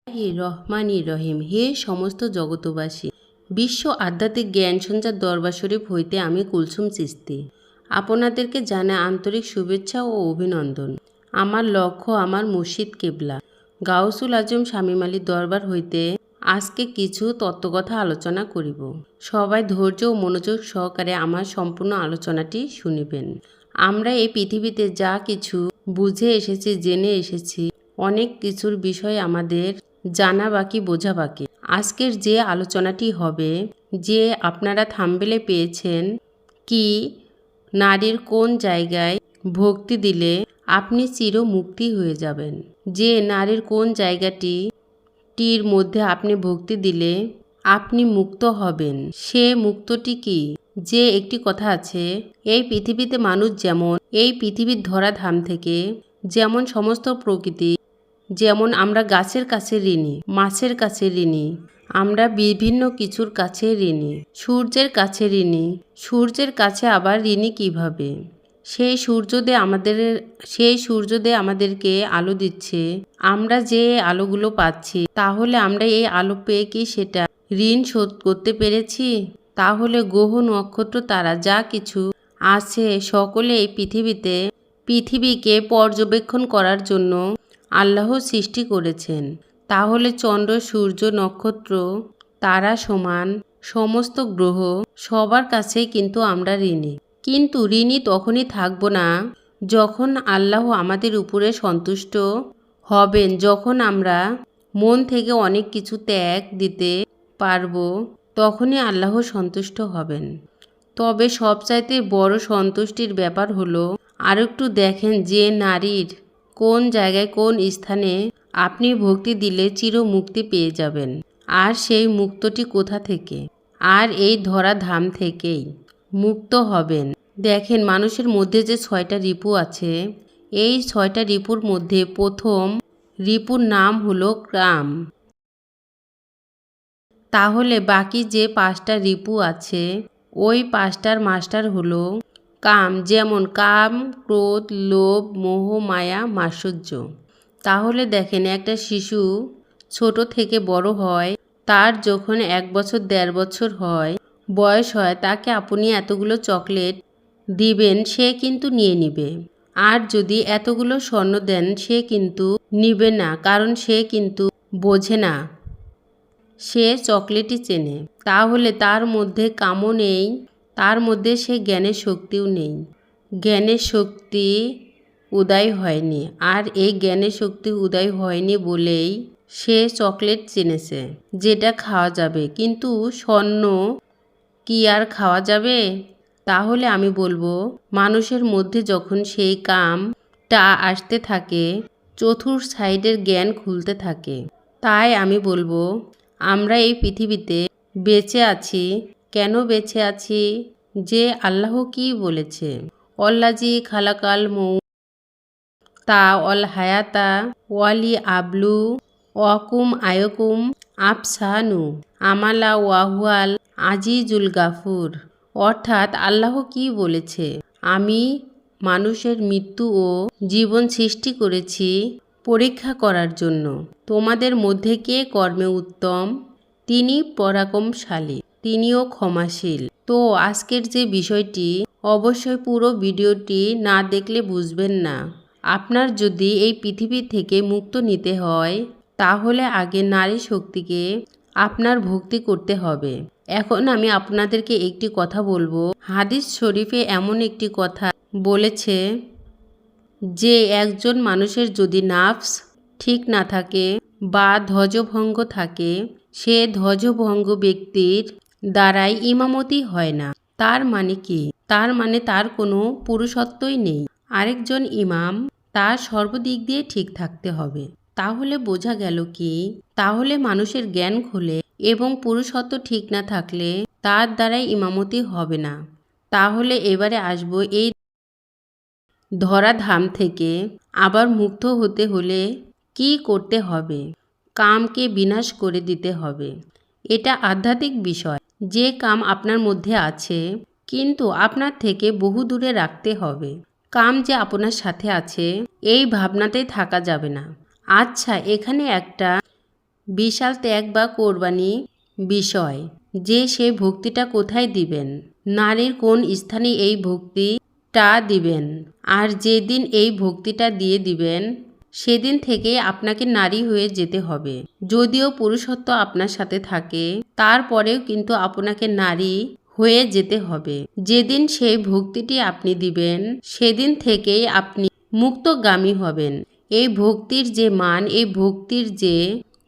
রহমানির রহিম। হে সমস্ত জগতবাসী, বিশ্ব আধ্যাত্মিক জ্ঞান সঞ্চার দরবার শরীফ হইতে আমি কুলসুম চিস্তি আপনাদেরকে জানাই আন্তরিক শুভেচ্ছা ও অভিনন্দন। আমার লক্ষ্য আমার মুর্শিদ কেবলা গাউসুল আজম শামীম আলীর দরবার হইতে আজকে কিছু তত্ত্বকথা আলোচনা করিব। সবাই ধৈর্য ও মনোযোগ সহকারে আমার সম্পূর্ণ আলোচনাটি শুনিবেন। আমরা এই পৃথিবীতে যা কিছু বুঝে এসেছি, জেনে এসেছি, অনেক কিছুর বিষয় আমাদের জানা বাকি, বোঝা বাকি। আজকের যে আলোচনাটি হবে, যে আপনারা থাম্বনেলে পেয়েছেন, কি নারীর কোন জায়গায় ভক্তি দিলে আপনি চিরমুক্তি হয়ে যাবেন। যে নারীর কোন জায়গাটির মধ্যে আপনি ভক্তি দিলে আপনি মুক্ত হবেন, সে মুক্তটি কি? যে একটি কথা আছে, এই পৃথিবীতে মানুষ যেমন এই পৃথিবীর ধরাধাম থেকে, যেমন সমস্ত প্রকৃতি, যেমন আমরা গাছের কাছে ঋণী, মাছের কাছে ঋণী, আমরা বিভিন্ন কিছুর কাছে ঋণী, সূর্যের কাছে ঋণী। সূর্যের কাছে আবার ঋণী কিভাবে? সেই সূর্যোদয় আমাদেরকে আলো দিচ্ছে। আমরা যে আলোগুলো পাচ্ছি, তাহলে আমরা এই আলো পেয়ে কি সেটা ঋণ শোধ করতে পেরেছি? তাহলে গ্রহ, নক্ষত্র, তারা যা কিছু আছে, সকলে এই পৃথিবীকে পর্যবেক্ষণ করার জন্য আল্লাহ সৃষ্টি করেছেন। তাহলে চন্দ্র, সূর্য, নক্ষত্র, তারা সমান সমস্ত গ্রহ, সবার কাছেই কিন্তু আমরা ঋণী। কিন্তু ঋণী তখনই থাকব না যখন আল্লাহ আমাদের উপরে সন্তুষ্ট হবেন, যখন আমরা মন থেকে অনেক কিছু ত্যাগ দিতে পারব, তখনই আল্লাহ সন্তুষ্ট হবেন। তবে সবচাইতে বড় সন্তুষ্টির ব্যাপার হলো, আরেকটু দেখেন যে নারীর কোন জায়গায়, কোন স্থানে আপনি ভক্তি দিলে চিরমুক্তি পেয়ে যাবেন। আর সেই মুক্তটি কোথা থেকে? আর এই ধরাধাম থেকেই মুক্ত হবেন। দেখেন, মানুষের মধ্যে যে 6টা রিপু আছে, এই 6টা রিপুর মধ্যে প্রথম রিপুর নাম হলো কাম। তাহলে বাকি যে 5টা রিপু আছে, ওই 5টার মাস্টার হলো কাম। যেমন কাম, ক্রোধ, লোভ, মোহ, মায়া, মাৎসর্য। তাহলে দেখেন, একটা শিশু ছোট থেকে বড় হয়, তার যখন 1 বছর 1.5 বছর বয়স হয়, তাকে আপনি এতগুলো চকলেট দিবেন, সে কিন্তু নিয়ে নিবে। আর যদি এতগুলো স্বর্ণ দেন, সে কিন্তু নিবে না, কারণ সে কিন্তু বোঝে না, সে চকলেটই চেনে। তাহলে তার মধ্যে কামও নেই, তার মধ্যে সে জ্ঞানের শক্তিও নেই। জ্ঞানের শক্তি উদয় হয়নি। আর এই জ্ঞানের শক্তি উদয় হয়নি বলেই সে চকলেট চিনেছে, যেটা খাওয়া যাবে। কিন্তু স্বর্ণ কি আর খাওয়া যাবে? তাহলে আমি বলবো, মানুষের মধ্যে যখন সেই কামটা আসতে থাকে, চতুর্থ সাইডের জ্ঞান খুলতে থাকে। তাই আমি বলবো, আমরা এই পৃথিবীতে বেঁচে আছি। কেন বেঁচে আছি? যে আল্লাহ কি বলেছে, অল্লাজি খালাকাল মৌতা অল হায়াতা ওয়ালি আবলু ওয়াকুম আয়কুম আফসানু আমালা ওয়াহুয়াল আজিজুল গাফুর। অর্থাৎ আল্লাহ কি বলেছে, আমি মানুষের মৃত্যু ও জীবন সৃষ্টি করেছি পরীক্ষা করার জন্য। তোমাদের মধ্যে কে কর্মে উত্তম, তিনি পরাক্রমশালী, তিনিও ক্ষমাশীল। তো আজকের যে বিষয়টি, অবশ্যই পুরো ভিডিওটি না দেখলে বুঝবেন না। আপনার যদি এই পৃথিবী থেকে মুক্ত নিতে হয়, তাহলে আগে নারী শক্তিকে আপনার ভক্তি করতে হবে। এখন আমি আপনাদেরকে একটি কথা বলবো। হাদিস শরীফে এমন একটি কথা বলেছে যে একজন মানুষের যদি নাফস ঠিক না থাকে বা ধ্বজভঙ্গ থাকে, সে ধ্বজভঙ্গ ব্যক্তির দ্বারাই ইমামতি হয় না। তার মানে কি? তার মানে তার কোনো পুরুষত্বই নেই। আরেকজন ইমাম, তার সর্বদিক দিয়ে ঠিক থাকতে হবে। তাহলে বোঝা গেল কি? তাহলে মানুষের জ্ঞান খোলে এবং পুরুষত্ব ঠিক না থাকলে তার দ্বারাই ইমামতি হবে না। তাহলে এবারে আসবো, এই ধরাধাম থেকে আবার মুক্ত হতে হলে কি করতে হবে? কামকে বিনাশ করে দিতে হবে। এটা আধ্যাত্মিক বিষয়। যে কাম আপনার মধ্যে আছে, কিন্তু আপনার থেকে বহু দূরে রাখতে হবে। কাম যে আপনার সাথে আছে, এই ভাবনাতেই থাকা যাবে না। আচ্ছা, এখানে একটা বিশাল ত্যাগ বা কোরবানি বিষয় যে সেই ভক্তিটা কোথায় দিবেন, নারীর কোন স্থানে এই ভক্তিটা দিবেন। আর যেদিন এই ভক্তিটা দিয়ে দিবেন সেদিন থেকে আপনাকে নারী হয়ে যেতে হবে। যদিও পুরুষত্ব আপনার সাথে থাকে তারপরেও কিন্তু আপনাকে নারী হয়ে যেতে হবে। যেদিন সেই ভক্তিটি আপনি দিবেন সেদিন থেকেই আপনি মুক্তগামী হবেন। এই ভক্তির যে মান, এই ভক্তির যে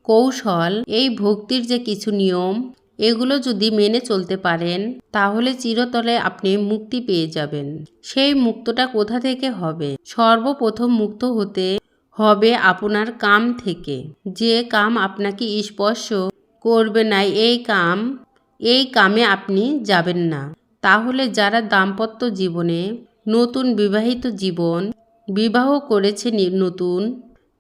কৌশল, এই ভক্তির যে কিছু নিয়ম, এগুলো যদি মেনে চলতে পারেন তাহলে চিরতরে আপনি মুক্তি পেয়ে যাবেন। সেই মুক্তটা কোথা থেকে হবে? সর্বপ্রথম মুক্ত হতে হবে আপনার কাম থেকে। যে কাম আপনাকে স্পর্শ করবে না, এই কামে আপনি যাবেন না। তাহলে যারা দাম্পত্য জীবনে নতুন বিবাহিত জীবন বিবাহ করেছে নতুন,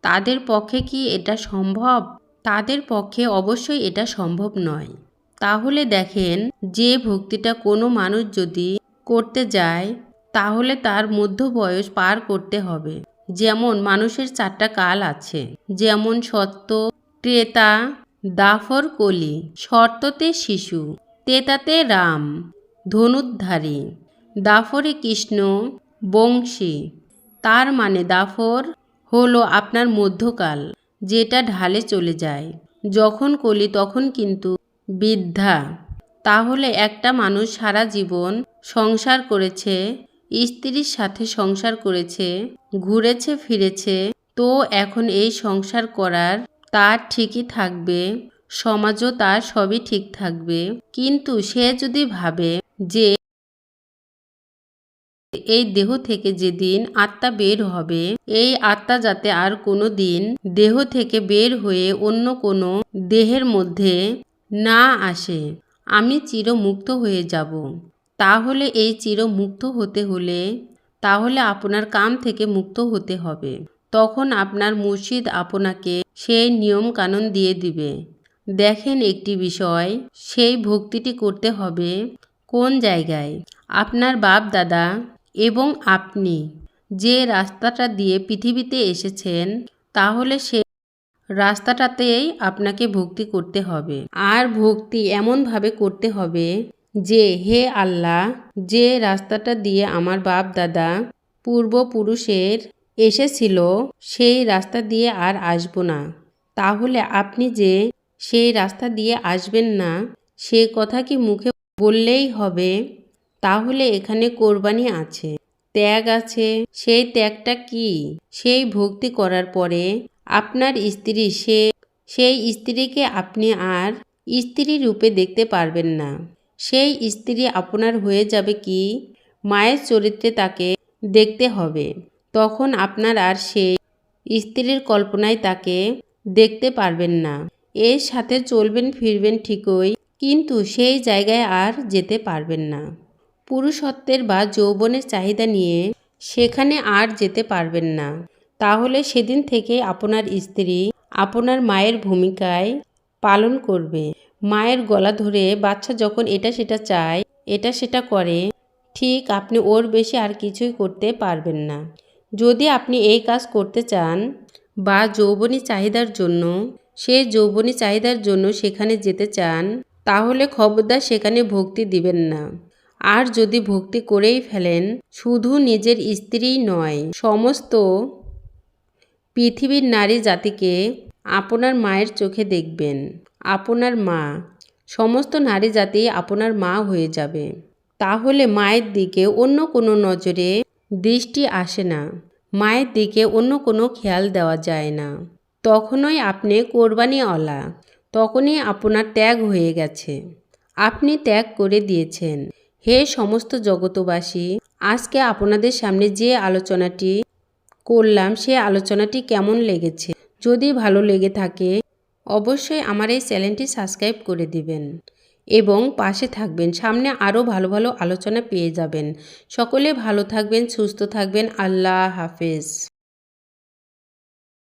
তাদের পক্ষে কি এটা সম্ভব? তাদের পক্ষে অবশ্যই এটা সম্ভব নয়। তাহলে দেখেন, যে ভক্তিটা কোনো মানুষ যদি করতে যায় তাহলে তার মধ্য বয়স পার করতে হবে। যেমন মানুষের 4টা কাল আছে, যেমন সত্য, ত্রেতা, দাপর, কলি। সত্যতে শিশু, ত্রেতাতে রাম ধনুর্ধারী, দাপরে কৃষ্ণ বংশী। তার মানে দাপর হলো আপনার মধ্যকাল, যেটা ঢালে চলে যায়। যখন কলি তখন কিন্তু বৃদ্ধা। তাহলে একটা মানুষ সারা জীবন সংসার করেছে, স্ত্রীর সাথে সংসার করেছে, ঘুরেছে ফিরেছে, তো এখন এই সংসার করার তার ঠিকই থাকবে, সমাজও তার সবই ঠিক থাকবে। কিন্তু সে যদি ভাবে যে এই দেহ থেকে যেদিন আত্মা বের হবে, এই আত্মা যাতে আর কোনো দিন দেহ থেকে বের হয়ে অন্য কোনো দেহের মধ্যে না আসে, আমি চিরমুক্ত হয়ে যাব। তাহলে এই চিরমুক্ত হতে হলে তাহলে আপনার কাম থেকে মুক্ত হতে হবে। তখন আপনার মুর্শিদ আপনাকে সেই নিয়ম কানুন দিয়ে দিবে। দেখেন একটি বিষয়, সেই ভক্তিটি করতে হবে কোন জায়গায়? আপনার বাপ দাদা এবং আপনি যে রাস্তাটা দিয়ে পৃথিবীতে এসেছেন, তাহলে সে রাস্তাটাতেই আপনাকে ভক্তি করতে হবে। আর ভক্তি এমনভাবে করতে হবে যে, হে আল্লাহ, যে রাস্তাটা দিয়ে আমার বাপ দাদা পূর্বপুরুষের এসেছিল সেই রাস্তা দিয়ে আর আসব না। তাহলে আপনি যে সেই রাস্তা দিয়ে আসবেন না সে কথা কি মুখে বললেই হবে? তাহলে এখানে কোরবানি আছে, ত্যাগ আছে। সেই ত্যাগটা কি? সেই ভক্তি করার পরে আপনার স্ত্রী, সেই স্ত্রীকে আপনি আর স্ত্রী রূপে দেখতে পারবেন না। সেই স্ত্রী আপনার হয়ে যাবে কি মায়ের চরিত্রে তাকে দেখতে হবে। তখন আপনার আর সেই স্ত্রীর কল্পনায় তাকে দেখতে পারবেন না। এর সাথে চলবেন ফিরবেন ঠিকই, কিন্তু সেই জায়গায় আর যেতে পারবেন না। পুরুষত্বের বা যৌবনের চাহিদা নিয়ে সেখানে আর যেতে পারবেন না। তাহলে সেদিন থেকে আপনার স্ত্রী আপনার মায়ের ভূমিকায় পালন করবে। মায়ের গলা ধরে বাচ্চা যখন এটা সেটা চায়, এটা সেটা করে, ঠিক আপনি ওর বেশি আর কিছুই করতে পারবেন না। যদি আপনি এই কাজ করতে চান বা যৌবনী চাহিদার জন্য, সেই যৌবনী চাহিদার জন্য সেখানে যেতে চান, তাহলে খবরদার সেখানে ভক্তি দিবেন না। আর যদি ভক্তি করেই ফেলেন, শুধু নিজের স্ত্রীই নয়, সমস্ত পৃথিবীর নারী জাতিকে আপনার মায়ের চোখে দেখবেন। আপনার মা, সমস্ত নারী জাতি আপনার মা হয়ে যাবে। তাহলে মায়ের দিকে অন্য কোনো নজরে দৃষ্টি আসে না, মায়ের দিকে অন্য কোনো খেয়াল দেওয়া যায় না। তখনই আপনি কোরবানিওয়ালা, তখনই আপনার ত্যাগ হয়ে গেছে, আপনি ত্যাগ করে দিয়েছেন। হে সমস্ত জগতবাসী, আজকে আপনাদের সামনে যে আলোচনাটি করলাম সে আলোচনাটি কেমন লেগেছে? যদি ভালো লেগে থাকে অবশ্যই আমার এই চ্যানেলটি সাবস্ক্রাইব করে দিবেন এবং পাশে থাকবেন। সামনে আরও ভালো ভালো আলোচনা পেয়ে যাবেন। সকলে ভালো থাকবেন, সুস্থ থাকবেন। আল্লাহ হাফেজ।